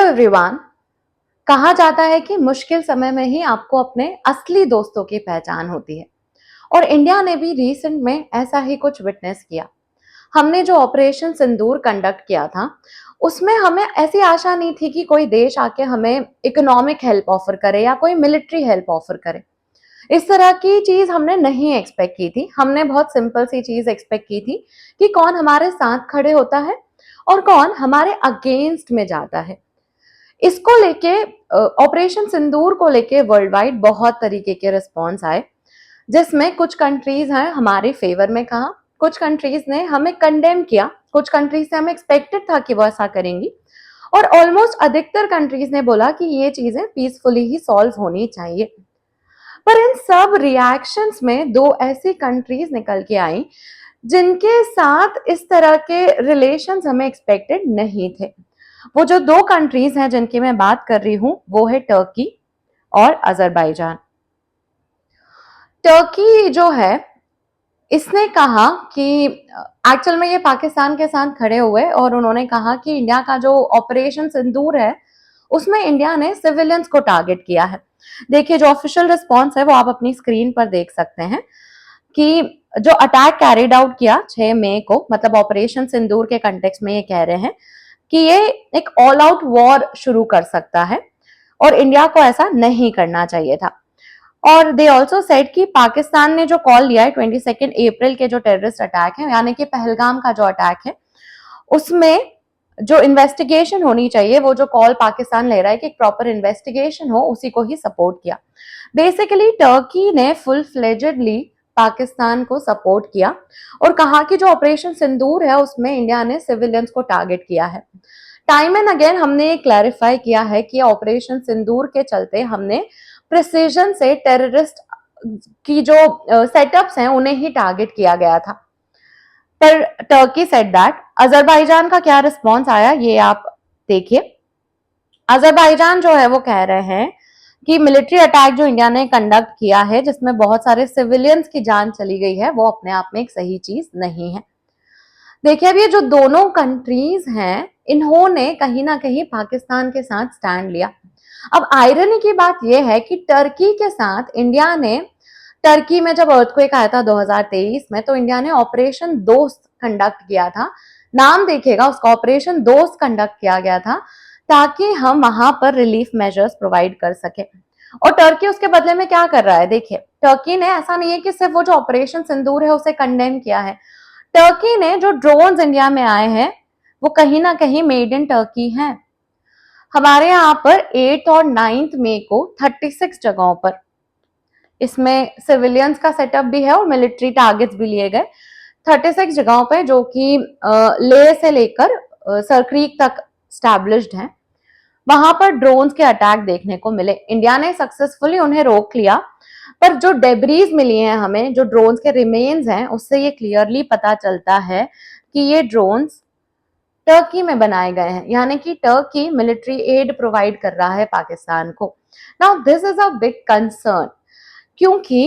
Hello everyone. कहा जाता है कि मुश्किल समय में ही आपको अपने असली दोस्तों की पहचान होती है और इंडिया ने भी रिसेंट में ऐसा ही कुछ विटनेस किया। हमने जो ऑपरेशन सिंदूर कंडक्ट किया था उसमें हमें ऐसी आशा नहीं थी कि कोई देश आके हमें इकोनॉमिक हेल्प ऑफर करे या कोई मिलिट्री हेल्प ऑफर करे। इस तरह की चीज हमने नहीं एक्सपेक्ट की थी। हमने बहुत सिंपल सी चीज एक्सपेक्ट की थी कि कौन हमारे साथ खड़े होता है और कौन हमारे अगेंस्ट में जाता है। इसको लेके ऑपरेशन सिंदूर को लेके वर्ल्ड वाइड बहुत तरीके के रिस्पॉन्स आए, जिसमें कुछ कंट्रीज हैं हमारे फेवर में कहा, कुछ कंट्रीज ने हमें कंडेम किया, कुछ कंट्रीज से हमें एक्सपेक्टेड था कि वो ऐसा करेंगी और ऑलमोस्ट अधिकतर कंट्रीज ने बोला कि ये चीजें पीसफुली ही सॉल्व होनी चाहिए। पर इन सब रिएक्शंस में दो ऐसी कंट्रीज निकल के आई जिनके साथ इस तरह के रिलेशंस हमें एक्सपेक्टेड नहीं थे। वो जो दो कंट्रीज हैं जिनकी मैं बात कर रही हूं वो है टर्की और अजरबैजान। टर्की जो है इसने कहा कि एक्चुअल में ये पाकिस्तान के साथ खड़े हुए और उन्होंने कहा कि इंडिया का जो ऑपरेशन सिंदूर है उसमें इंडिया ने सिविलियंस को टारगेट किया है। देखिए जो ऑफिशियल रिस्पॉन्स है वो आप अपनी स्क्रीन पर देख सकते हैं कि जो अटैक कैरिड आउट किया 6 मई को, मतलब ऑपरेशन सिंदूर के कंटेक्स्ट में ये कह रहे हैं कि ये एक ऑल आउट वॉर शुरू कर सकता है और इंडिया को ऐसा नहीं करना चाहिए था। और दे ऑल्सो सेड कि पाकिस्तान ने जो कॉल लिया है 22 अप्रैल के जो टेररिस्ट अटैक है, यानी कि पहलगाम का जो अटैक है, उसमें जो इन्वेस्टिगेशन होनी चाहिए, वो जो कॉल पाकिस्तान ले रहा है कि एक प्रॉपर इन्वेस्टिगेशन हो, उसी को ही सपोर्ट किया। बेसिकली टर्की ने फुल फ्लेजेडली पाकिस्तान को सपोर्ट किया और कहा कि जो ऑपरेशन सिंदूर है उसमें इंडिया ने सिविलियंस को टारगेट किया है। टाइम एंड अगेन हमने ये क्लैरिफाई किया है कि ऑपरेशन सिंदूर के चलते हमने प्रिसीजन से टेररिस्ट की जो सेटअप्स हैं उन्हें ही टारगेट किया गया था। पर टर्की सेड दैट। अजरबैजान का क्या रिस्पॉन्स आया ये आप देखिए। अजरबैजान जो है वो कह रहे हैं कि मिलिट्री अटैक जो इंडिया ने कंडक्ट किया है जिसमें बहुत सारे सिविलियंस की जान चली गई है वो अपने आप में एक सही चीज नहीं है। देखिए अब ये जो दोनों कंट्रीज हैं इन्होंने कहीं ना कहीं पाकिस्तान के साथ स्टैंड लिया। अब आयरनी की बात यह है कि टर्की के साथ इंडिया ने, टर्की में जब अर्थक्वेक आया था 2023 में, तो इंडिया ने ऑपरेशन दोस्त कंडक्ट किया था। नाम देखिएगा उसका, ऑपरेशन दोस्त कंडक्ट किया गया था ताकि हम वहां पर रिलीफ मेजर्स प्रोवाइड कर सके। और टर्की उसके बदले में क्या कर रहा है, देखिए टर्की ने ऐसा नहीं है कि सिर्फ वो जो ऑपरेशन सिंदूर है उसे कंडेम किया है। टर्की ने जो ड्रोन्स इंडिया में आए हैं वो कहीं ना कहीं मेड इन टर्की हैं। हमारे यहाँ पर 8 और 9 मई को 36 जगहों पर, इसमें सिविलियंस का सेटअप भी है और मिलिट्री टारगेट्स भी लिए गए, 36 जगहों पे जो कि लेह से लेकर सरक्रीक तक स्टैब्लिश्ड हैं। वहां पर ड्रोन्स के अटैक देखने को मिले। इंडिया ने सक्सेसफुली उन्हें रोक लिया, पर जो डेब्रीज मिली हैं हमें, जो ड्रोन्स के रिमेन्स हैं, उससे ये क्लियरली पता चलता है कि ये ड्रोन्स टर्की में बनाए गए हैं, यानी कि टर्की मिलिट्री एड प्रोवाइड कर रहा है पाकिस्तान को। Now this is a big concern, क्योंकि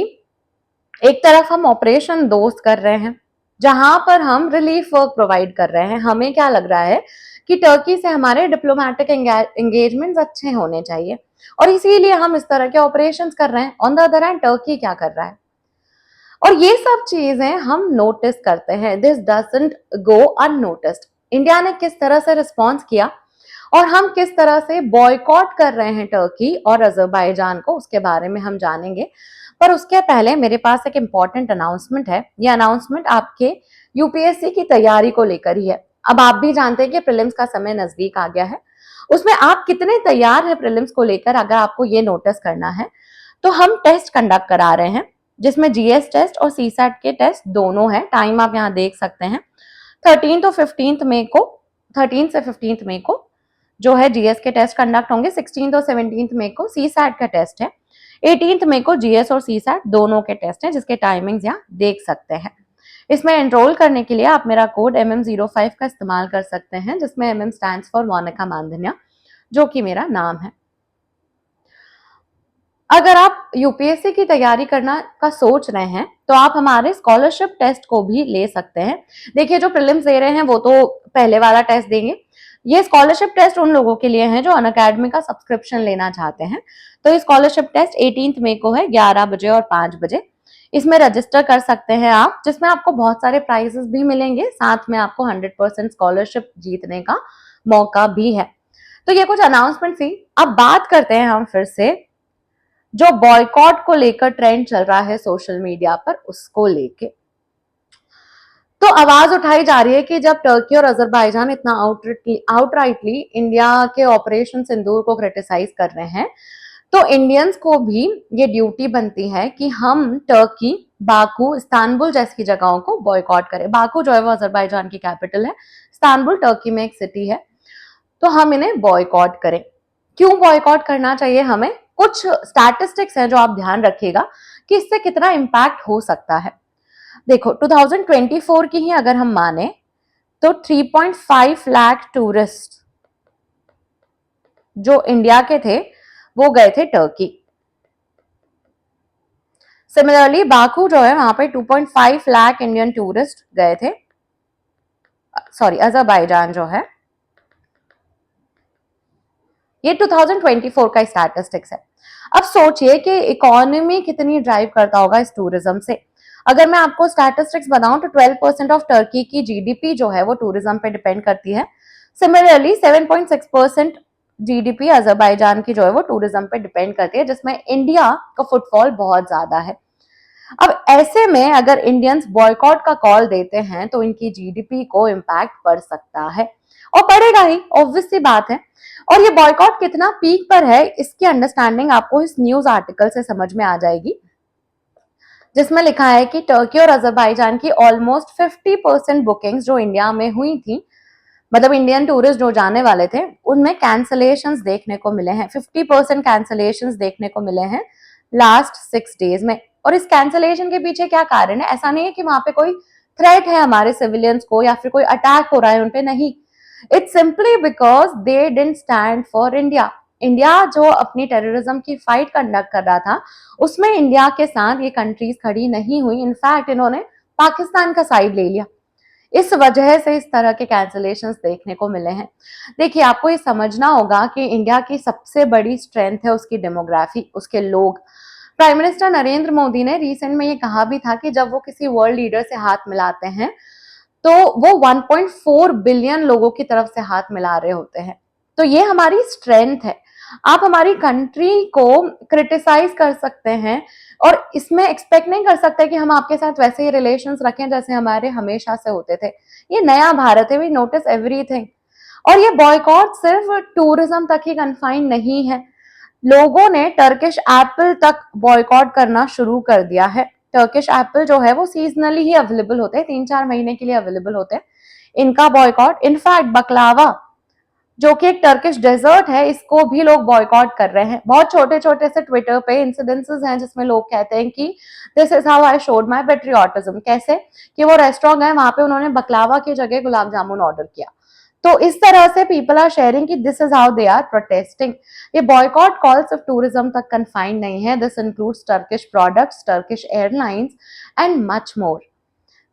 एक तरफ हम ऑपरेशन दोस्त कर रहे हैं जहां पर हम रिलीफ वर्क प्रोवाइड कर रहे हैं। हमें क्या लग रहा है कि टर्की से हमारे डिप्लोमेटिक एंगेजमेंट्स अच्छे होने चाहिए और इसीलिए हम इस तरह के ऑपरेशंस कर रहे हैं। On the other hand Turkey क्या कर रहा है, और ये सब चीजें हम नोटिस करते हैं। This doesn't go unnoticed. India ने किस तरह से रिस्पॉन्स किया और हम किस तरह से बॉयकॉट कर रहे हैं टर्की और अजरबैजान को, उसके बारे में हम जानेंगे। पर उसके पहले मेरे पास एक इंपॉर्टेंट अनाउंसमेंट है। ये अनाउंसमेंट आपके यूपीएससी की तैयारी को लेकर ही है। अब आप भी जानते हैं कि प्रीलिम्स का समय नजदीक आ गया है। उसमें आप कितने तैयार हैं प्रीलिम्स को लेकर, अगर आपको ये नोटिस करना है तो हम टेस्ट कंडक्ट करा रहे हैं जिसमें जीएस टेस्ट और सीसैट के टेस्ट दोनों है। टाइम आप यहाँ देख सकते हैं, 13 और 15 मई को, 13 से 15 मई को जो है जीएस के टेस्ट कंडक्ट होंगे। 16 और 17 मई को सीसैट का टेस्ट है। 18 मई को जीएस और सीसैट दोनों के टेस्ट हैं, जिसके टाइमिंग्स यहाँ देख सकते हैं। इसमें एनरोल करने के लिए आप मेरा कोड MM05 का इस्तेमाल कर सकते हैं, जिसमें MM स्टैंड्स फॉर मोनिका मांधन्या, जो कि मेरा नाम है। अगर आप यूपीएससी की तैयारी करना का सोच रहे हैं तो आप हमारे स्कॉलरशिप टेस्ट को भी ले सकते हैं। देखिए जो प्रीलिम्स दे रहे हैं वो तो पहले वाला टेस्ट देंगे, ये स्कॉलरशिप टेस्ट उन लोगों के लिए हैं जो अनअकैडमी का सब्सक्रिप्शन लेना चाहते हैं। तो ये स्कॉलरशिप टेस्ट 18 मई को है 11 बजे और 5 बजे। इसमें रजिस्टर कर सकते हैं आप, जिसमें आपको बहुत सारे प्राइजेस भी मिलेंगे, साथ में आपको 100% स्कॉलरशिप जीतने का मौका भी है। तो ये कुछ अनाउंसमेंट थी। अब बात करते हैं हम फिर से जो बॉयकॉट को लेकर ट्रेंड चल रहा है सोशल मीडिया पर, उसको लेके। तो आवाज उठाई जा रही है कि जब टर्की और अजरबैजान इतना आउटराइटली इंडिया के ऑपरेशन सिंदूर को क्रिटिसाइज कर रहे हैं, तो इंडियंस को भी ये ड्यूटी बनती है कि हम टर्की, बाकू, इस्तांबुल जैसी जगहों को बॉयकॉट करें। बाकू जो है वो अजरबैजान की कैपिटल है, इस्तांबुल टर्की में एक सिटी है, तो हम इन्हें बॉयकॉट करें। क्यों बॉयकॉट करना चाहिए हमें? कुछ स्टैटिस्टिक्स हैं जो आप ध्यान रखिएगा कि इससे कितना इम्पैक्ट हो सकता है। देखो 2024 की ही अगर हम माने तो 3.5 लाख टूरिस्ट जो इंडिया के थे वो गए थे टर्की। सिमिलरली बाकू जो है वहां पे 2.5 लाख इंडियन टूरिस्ट गए थे, सॉरी अजरबैजान जो है, ये 2024 का स्टैटिस्टिक्स है। अब सोचिए कि इकोनॉमी कितनी ड्राइव करता होगा इस टूरिज्म से। अगर मैं आपको स्टैटिस्टिक्स बताऊं तो 12% ऑफ टर्की की जीडीपी जो है वो टूरिज्म पे डिपेंड करती है। सिमिलरली 7.6% जीडीपी अजरबैजान की जो है वो टूरिज्म पे डिपेंड करती है, जिसमें इंडिया का फुटफॉल बहुत ज्यादा है। अब ऐसे में अगर इंडियंस बॉयकॉट का कॉल देते हैं तो इनकी जीडीपी को इम्पैक्ट पड़ सकता है, और पड़ेगा ही, ऑब्वियस सी बात है। और ये बॉयकॉट कितना पीक पर है इसकी अंडरस्टैंडिंग आपको इस न्यूज आर्टिकल से समझ में आ जाएगी, जिसमें लिखा है कि टर्की और अजरबैजान की ऑलमोस्ट 50% बुकिंग्स जो इंडिया में हुई थी, मतलब इंडियन टूरिस्ट जो जाने वाले थे, उनमें कैंसलेशंस देखने को मिले हैं। 50% कैंसलेशंस देखने को मिले हैं लास्ट 6 डेज में। और इस कैंसलेशन के पीछे क्या कारण है? ऐसा नहीं है कि वहां पे कोई थ्रेट है हमारे सिविलियंस को या फिर कोई अटैक हो रहा है उनपे, नहीं। It's simply because they didn't stand for India. India जो अपनी टेररिज्म की फाइट कंडक्ट कर रहा था, उसमें इंडिया के साथ ये कंट्रीज खड़ी नहीं हुई। इनफैक्ट इन्होंने पाकिस्तान का साइड ले लिया। इस वजह से इस तरह के कैंसलेशंस देखने को मिले हैं। देखिए आपको ये समझना होगा कि इंडिया की सबसे बड़ी स्ट्रेंथ है उसकी डेमोग्राफी, उसके लोग। प्राइम मिनिस्टर नरेंद्र मोदी ने रिसेंट में ये कहा भी था कि जब वो किसी वर्ल्ड लीडर से हाथ मिलाते हैं तो वो 1.4 बिलियन लोगों की तरफ से हाथ मिला रहे होते हैं। तो ये हमारी स्ट्रेंथ है। आप हमारी कंट्री को क्रिटिसाइज कर सकते हैं और इसमें एक्सपेक्ट नहीं कर सकते कि हम आपके साथ वैसे ही रिलेशंस रखें जैसे हमारे हमेशा से होते थे। ये नया भारत है, वी नोटिस एवरीथिंग। और ये बॉयकॉट सिर्फ टूरिज्म तक ही कन्फाइंड नहीं है। लोगों ने टर्किश एप्पल तक बॉयकॉट करना शुरू कर दिया है। टर्किश एप्पल जो है वो सीजनली ही अवेलेबल होते हैं, 3-4 महीने के लिए अवेलेबल होते हैं। इनका बॉयकॉट, इनफैक्ट बकलावा जो कि एक टर्किश डेजर्ट है, इसको भी लोग बॉयकॉट कर रहे हैं। बहुत छोटे छोटे से ट्विटर पे इंसिडेंसेस हैं जिसमें लोग कहते हैं कि this is how I showed my patriotism. कैसे कि वो रेस्टोरेंट गए, वहां पे उन्होंने बकलावा की जगह गुलाब जामुन ऑर्डर किया। तो इस तरह से पीपल आर शेयरिंग कि this is how they are protesting. ये बॉयकॉट कॉल सिर्फ टूरिज्म तक कन्फाइंड नहीं है, this includes Turkish products, Turkish airlines and much more.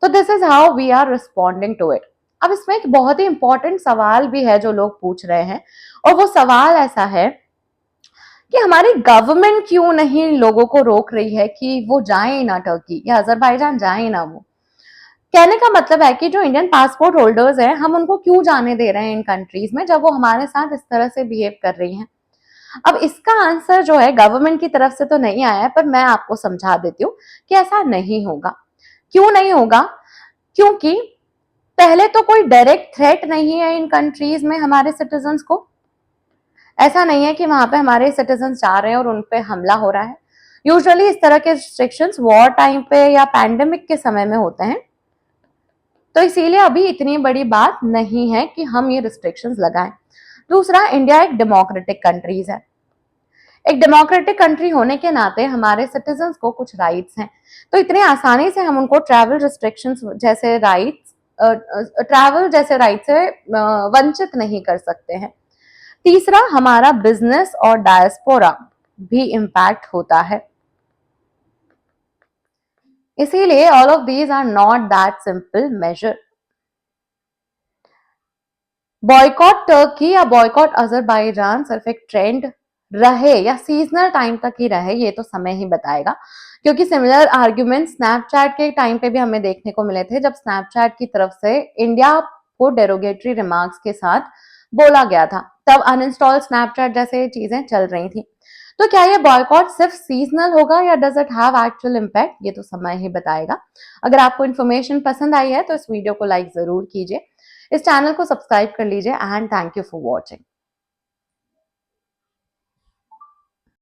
तो this is how we are responding to it. अब इसमें एक बहुत ही इंपॉर्टेंट सवाल भी है जो लोग पूछ रहे हैं, और वो सवाल ऐसा है कि हमारी गवर्नमेंट क्यों नहीं लोगों को रोक रही है कि वो जाए ना टर्की या अजरबैजान जाए ना। वो कहने का मतलब है कि जो इंडियन पासपोर्ट होल्डर्स हैं, हम उनको क्यों जाने दे रहे हैं इन कंट्रीज में जब वो हमारे साथ इस तरह से बिहेव कर रही हैं। अब इसका आंसर जो है गवर्नमेंट की तरफ से तो नहीं आया है, पर मैं आपको समझा देती हूँ कि ऐसा नहीं होगा। क्यों नहीं होगा? क्योंकि पहले तो कोई डायरेक्ट थ्रेट नहीं है इन कंट्रीज में हमारे सिटीजन्स को। ऐसा नहीं है कि वहां पे हमारे सिटीजन्स जा रहे हैं और उन पे हमला हो रहा है। यूजुअली इस तरह के रिस्ट्रिक्शंस वॉर टाइम पे या पैंडेमिक के समय में होते हैं, तो इसीलिए अभी इतनी बड़ी बात नहीं है कि हम ये रिस्ट्रिक्शंस लगाएं। दूसरा, इंडिया एक डेमोक्रेटिक कंट्रीज है। एक डेमोक्रेटिक कंट्री होने के नाते हमारे सिटीजन्स को कुछ राइट्स हैं, तो इतने आसानी से हम उनको ट्रैवल जैसे राइट से वंचित नहीं कर सकते हैं। तीसरा, हमारा बिजनेस और डायस्पोरा भी इम्पैक्ट होता है। इसीलिए all of these are not that simple measure. Boycott Turkey या बॉयकॉट अजरबैजान सिर्फ एक ट्रेंड रहे या सीजनल टाइम तक ही रहे, ये तो समय ही बताएगा, क्योंकि सिमिलर आर्ग्यूमेंट स्नैपचैट के टाइम पे भी हमें देखने को मिले थे, जब स्नैपचैट की तरफ से इंडिया को डेरोगेटरी रिमार्क्स के साथ बोला गया था, तब अनइंस्टॉल स्नैपचैट जैसे चीजें चल रही थी। तो क्या ये बॉयकॉट सिर्फ सीजनल होगा या does it have actual impact, ये तो समय ही बताएगा। अगर आपको इन्फॉर्मेशन पसंद आई है तो इस वीडियो को लाइक जरूर कीजिए, इस चैनल को सब्सक्राइब कर लीजिए and thank you for watching.